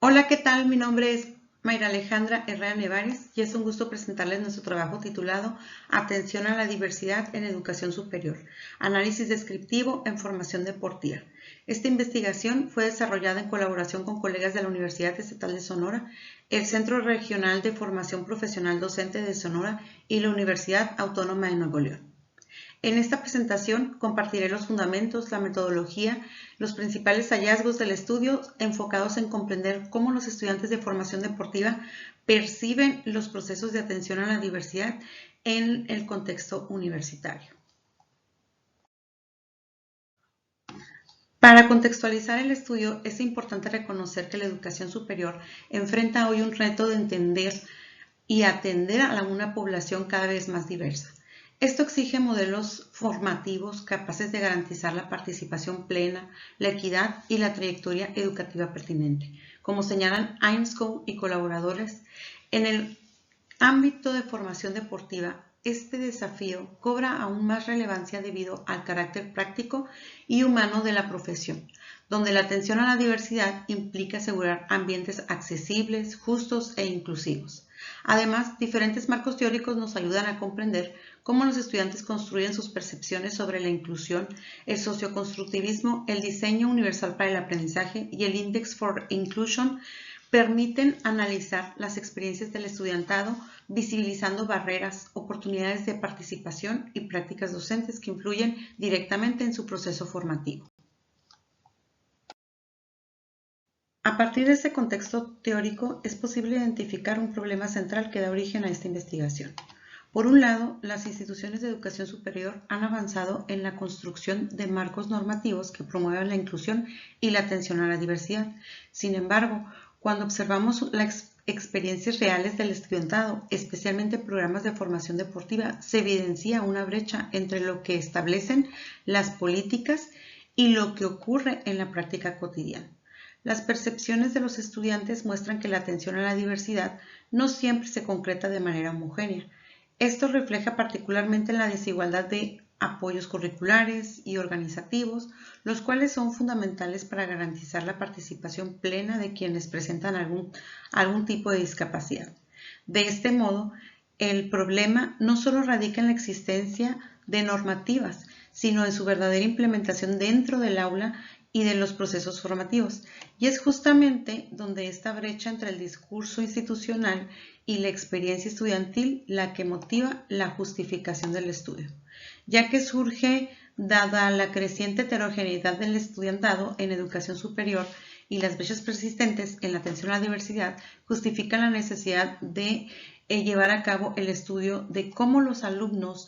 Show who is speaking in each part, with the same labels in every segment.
Speaker 1: Hola, ¿qué tal? Mi nombre es Mayra Alejandra Herrera Nevares y es un gusto presentarles nuestro trabajo titulado Atención a la diversidad en educación superior, análisis descriptivo en formación deportiva. Esta investigación fue desarrollada en colaboración con colegas de la Universidad Estatal de Sonora, el Centro Regional de Formación Profesional Docente de Sonora y la Universidad Autónoma de Nuevo León. En esta presentación compartiré los fundamentos, la metodología, los principales hallazgos del estudio enfocados en comprender cómo los estudiantes de formación deportiva perciben los procesos de atención a la diversidad en el contexto universitario. Para contextualizar el estudio, es importante reconocer que la educación superior enfrenta hoy un reto de entender y atender a una población cada vez más diversa. Esto exige modelos formativos capaces de garantizar la participación plena, la equidad y la trayectoria educativa pertinente. Como señalan Ainscow y colaboradores, en el ámbito de formación deportiva, este desafío cobra aún más relevancia debido al carácter práctico y humano de la profesión, donde la atención a la diversidad implica asegurar ambientes accesibles, justos e inclusivos. Además, diferentes marcos teóricos nos ayudan a comprender cómo los estudiantes construyen sus percepciones sobre la inclusión, el socioconstructivismo, el diseño universal para el aprendizaje y el Index for Inclusion permiten analizar las experiencias del estudiantado, visibilizando barreras, oportunidades de participación y prácticas docentes que influyen directamente en su proceso formativo. A partir de este contexto teórico, es posible identificar un problema central que da origen a esta investigación. Por un lado, las instituciones de educación superior han avanzado en la construcción de marcos normativos que promuevan la inclusión y la atención a la diversidad. Sin embargo, cuando observamos las experiencias reales del estudiantado, especialmente programas de formación deportiva, se evidencia una brecha entre lo que establecen las políticas y lo que ocurre en la práctica cotidiana. Las percepciones de los estudiantes muestran que la atención a la diversidad no siempre se concreta de manera homogénea. Esto refleja particularmente la desigualdad de apoyos curriculares y organizativos, los cuales son fundamentales para garantizar la participación plena de quienes presentan algún tipo de discapacidad. De este modo, el problema no solo radica en la existencia de normativas, sino en su verdadera implementación dentro del aula y de los procesos formativos. Y es justamente donde esta brecha entre el discurso institucional y la experiencia estudiantil la que motiva la justificación del estudio, ya que surge dada la creciente heterogeneidad del estudiantado en educación superior y las brechas persistentes en la atención a la diversidad justifican la necesidad de llevar a cabo el estudio de cómo los alumnos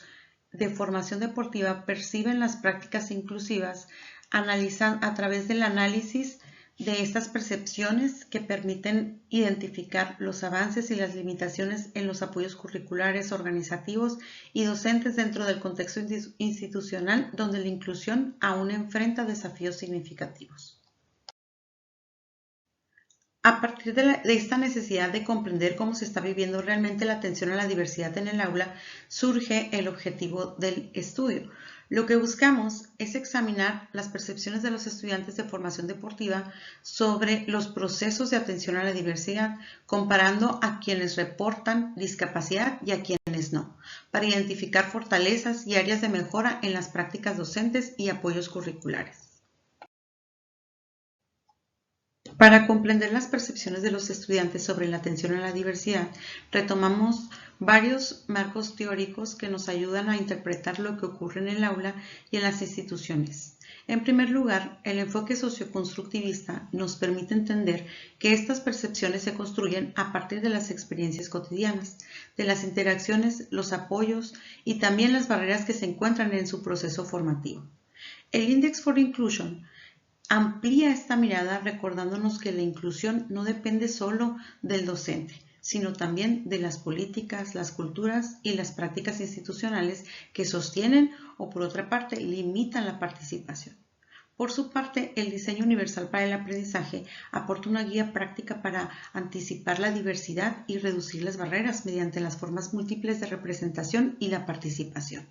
Speaker 1: de formación deportiva perciben las prácticas inclusivas, analizan a través del análisis de estas percepciones que permiten identificar los avances y las limitaciones en los apoyos curriculares, organizativos y docentes dentro del contexto institucional donde la inclusión aún enfrenta desafíos significativos. A partir de esta necesidad de comprender cómo se está viviendo realmente la atención a la diversidad en el aula, surge el objetivo del estudio. Lo que buscamos es examinar las percepciones de los estudiantes de formación deportiva sobre los procesos de atención a la diversidad, comparando a quienes reportan discapacidad y a quienes no, para identificar fortalezas y áreas de mejora en las prácticas docentes y apoyos curriculares. Para comprender las percepciones de los estudiantes sobre la atención a la diversidad, retomamos varios marcos teóricos que nos ayudan a interpretar lo que ocurre en el aula y en las instituciones. En primer lugar, el enfoque socioconstructivista nos permite entender que estas percepciones se construyen a partir de las experiencias cotidianas, de las interacciones, los apoyos y también las barreras que se encuentran en su proceso formativo. El Index for Inclusion amplía esta mirada recordándonos que la inclusión no depende solo del docente, sino también de las políticas, las culturas y las prácticas institucionales que sostienen o por otra parte limitan la participación. Por su parte, el diseño universal para el aprendizaje aporta una guía práctica para anticipar la diversidad y reducir las barreras mediante las formas múltiples de representación y la participación.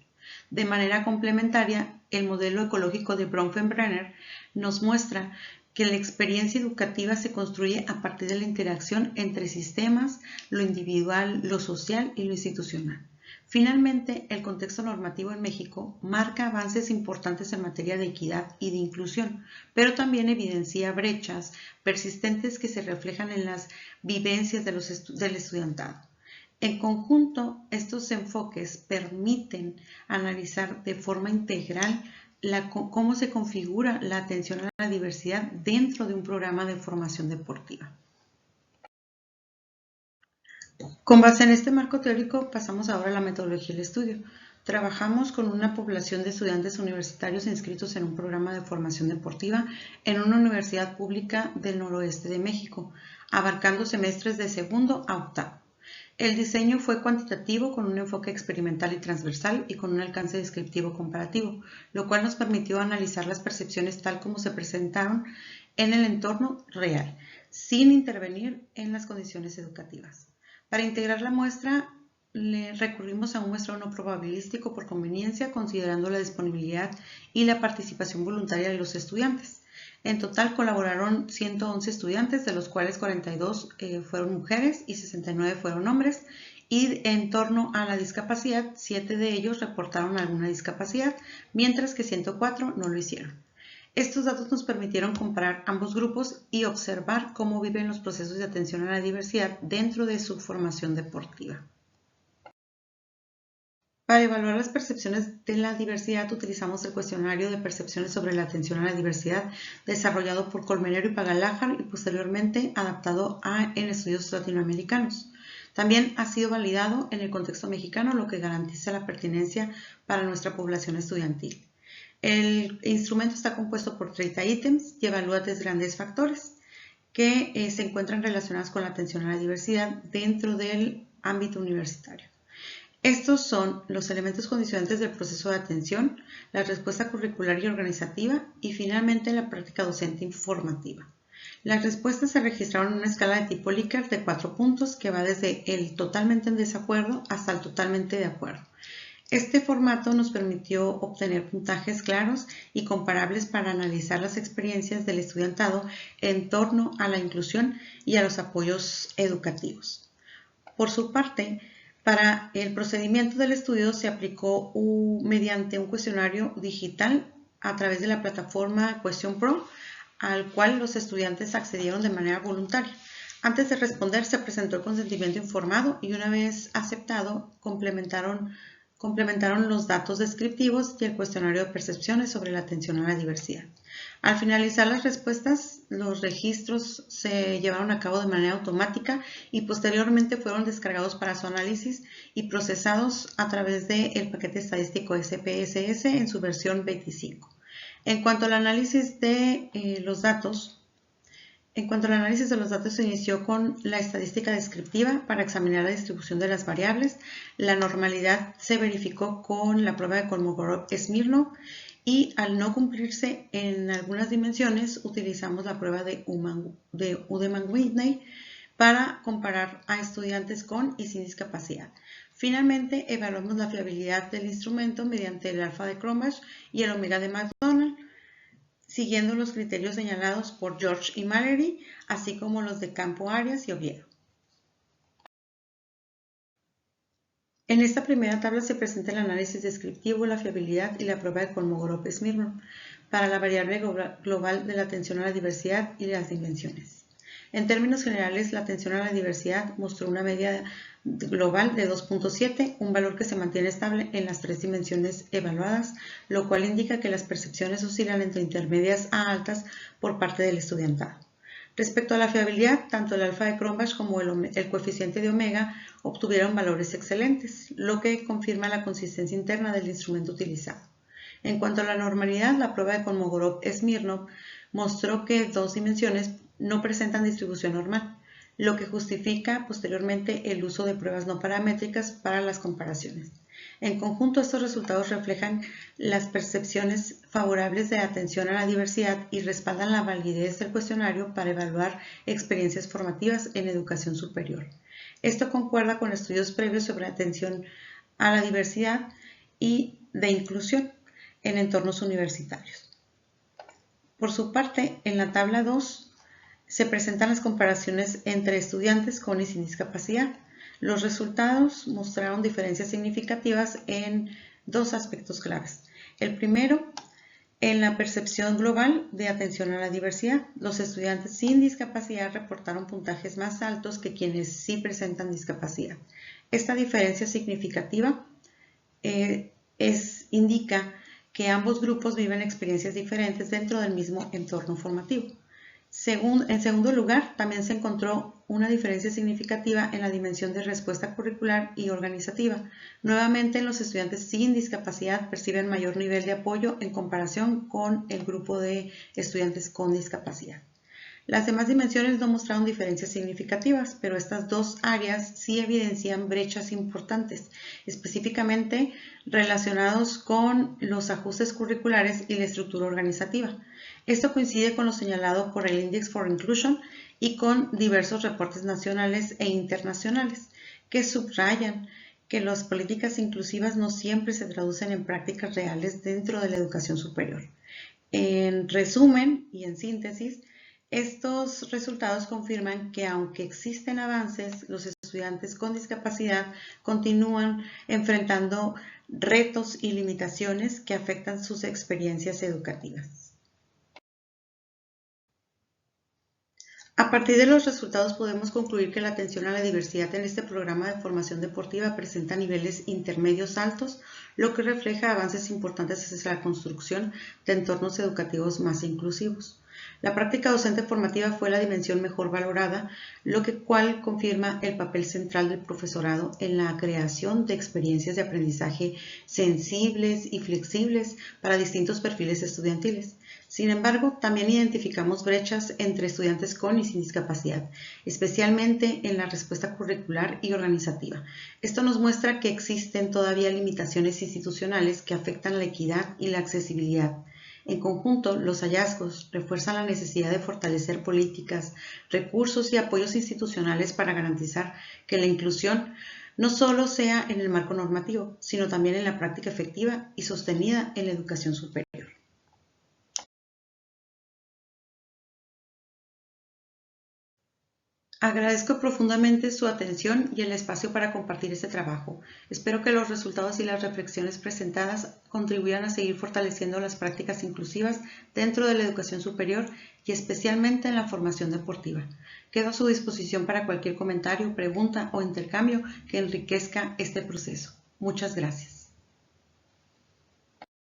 Speaker 1: De manera complementaria, el modelo ecológico de Bronfenbrenner nos muestra que la experiencia educativa se construye a partir de la interacción entre sistemas, lo individual, lo social y lo institucional. Finalmente, el contexto normativo en México marca avances importantes en materia de equidad y de inclusión, pero también evidencia brechas persistentes que se reflejan en las vivencias del estudiantado. En conjunto, estos enfoques permiten analizar de forma integral cómo se configura la atención a la diversidad dentro de un programa de formación deportiva. Con base en este marco teórico, pasamos ahora a la metodología del estudio. Trabajamos con una población de estudiantes universitarios inscritos en un programa de formación deportiva en una universidad pública del noroeste de México, abarcando semestres de segundo a octavo. El diseño fue cuantitativo con un enfoque experimental y transversal y con un alcance descriptivo comparativo, lo cual nos permitió analizar las percepciones tal como se presentaron en el entorno real, sin intervenir en las condiciones educativas. Para integrar la muestra, recurrimos a un muestreo no probabilístico por conveniencia, considerando la disponibilidad y la participación voluntaria de los estudiantes. En total colaboraron 111 estudiantes, de los cuales 42 fueron mujeres y 69 fueron hombres, y en torno a la discapacidad, 7 de ellos reportaron alguna discapacidad, mientras que 104 no lo hicieron. Estos datos nos permitieron comparar ambos grupos y observar cómo viven los procesos de atención a la diversidad dentro de su formación deportiva. Para evaluar las percepciones de la diversidad utilizamos el cuestionario de percepciones sobre la atención a la diversidad desarrollado por Colmenero y Pagalájar y posteriormente adaptado en estudios latinoamericanos. También ha sido validado en el contexto mexicano, lo que garantiza la pertinencia para nuestra población estudiantil. El instrumento está compuesto por 30 ítems y evalúa 3 grandes factores que se encuentran relacionados con la atención a la diversidad dentro del ámbito universitario. Estos son los elementos condicionantes del proceso de atención, la respuesta curricular y organizativa y finalmente la práctica docente informativa. Las respuestas se registraron en una escala de tipo Likert de 4 puntos que va desde el totalmente en desacuerdo hasta el totalmente de acuerdo. Este formato nos permitió obtener puntajes claros y comparables para analizar las experiencias del estudiantado en torno a la inclusión y a los apoyos educativos. Por su parte, para el procedimiento del estudio se aplicó mediante un cuestionario digital a través de la plataforma QuestionPro, al cual los estudiantes accedieron de manera voluntaria. Antes de responder se presentó el consentimiento informado y una vez aceptado complementaron los datos descriptivos y el cuestionario de percepciones sobre la atención a la diversidad. Al finalizar las respuestas, los registros se llevaron a cabo de manera automática y posteriormente fueron descargados para su análisis y procesados a través del paquete estadístico SPSS en su versión 25. En cuanto al análisis de los datos, se inició con la estadística descriptiva para examinar la distribución de las variables. La normalidad se verificó con la prueba de Kolmogorov-Smirnov y al no cumplirse en algunas dimensiones utilizamos la prueba de Udemann-Whitney para comparar a estudiantes con y sin discapacidad. Finalmente, evaluamos la fiabilidad del instrumento mediante el alfa de Cronbach y el omega de McDonald, siguiendo los criterios señalados por George y Mallory, así como los de Campo Arias y Oviedo. En esta primera tabla se presenta el análisis descriptivo, la fiabilidad y la prueba de Kolmogorov-Smirnov para la variable global de la atención a la diversidad y las dimensiones. En términos generales, la atención a la diversidad mostró una media global de 2.7, un valor que se mantiene estable en las 3 dimensiones evaluadas, lo cual indica que las percepciones oscilan entre intermedias a altas por parte del estudiantado. Respecto a la fiabilidad, tanto el alfa de Cronbach como el coeficiente de omega obtuvieron valores excelentes, lo que confirma la consistencia interna del instrumento utilizado. En cuanto a la normalidad, la prueba de Kolmogorov-Smirnov mostró que 2 dimensiones no presentan distribución normal, lo que justifica posteriormente el uso de pruebas no paramétricas para las comparaciones. En conjunto, estos resultados reflejan las percepciones favorables de atención a la diversidad y respaldan la validez del cuestionario para evaluar experiencias formativas en educación superior. Esto concuerda con estudios previos sobre atención a la diversidad y de inclusión en entornos universitarios. Por su parte, en la tabla 2 se presentan las comparaciones entre estudiantes con y sin discapacidad. Los resultados mostraron diferencias significativas en dos aspectos claves. El primero, en la percepción global de atención a la diversidad. Los estudiantes sin discapacidad reportaron puntajes más altos que quienes sí presentan discapacidad. Esta diferencia significativa indica que ambos grupos viven experiencias diferentes dentro del mismo entorno formativo. En segundo lugar, también se encontró una diferencia significativa en la dimensión de respuesta curricular y organizativa. Nuevamente, los estudiantes sin discapacidad perciben mayor nivel de apoyo en comparación con el grupo de estudiantes con discapacidad. Las demás dimensiones no mostraron diferencias significativas, pero estas dos áreas sí evidencian brechas importantes, específicamente relacionados con los ajustes curriculares y la estructura organizativa. Esto coincide con lo señalado por el Index for Inclusion y con diversos reportes nacionales e internacionales, que subrayan que las políticas inclusivas no siempre se traducen en prácticas reales dentro de la educación superior. En resumen y en síntesis, estos resultados confirman que aunque existen avances, los estudiantes con discapacidad continúan enfrentando retos y limitaciones que afectan sus experiencias educativas. A partir de los resultados podemos concluir que la atención a la diversidad en este programa de formación deportiva presenta niveles intermedios altos, lo que refleja avances importantes hacia la construcción de entornos educativos más inclusivos. La práctica docente formativa fue la dimensión mejor valorada, lo cual confirma el papel central del profesorado en la creación de experiencias de aprendizaje sensibles y flexibles para distintos perfiles estudiantiles. Sin embargo, también identificamos brechas entre estudiantes con y sin discapacidad, especialmente en la respuesta curricular y organizativa. Esto nos muestra que existen todavía limitaciones institucionales que afectan la equidad y la accesibilidad. En conjunto, los hallazgos refuerzan la necesidad de fortalecer políticas, recursos y apoyos institucionales para garantizar que la inclusión no solo sea en el marco normativo, sino también en la práctica efectiva y sostenida en la educación superior. Agradezco profundamente su atención y el espacio para compartir este trabajo. Espero que los resultados y las reflexiones presentadas contribuyan a seguir fortaleciendo las prácticas inclusivas dentro de la educación superior y especialmente en la formación deportiva. Quedo a su disposición para cualquier comentario, pregunta o intercambio que enriquezca este proceso. Muchas gracias.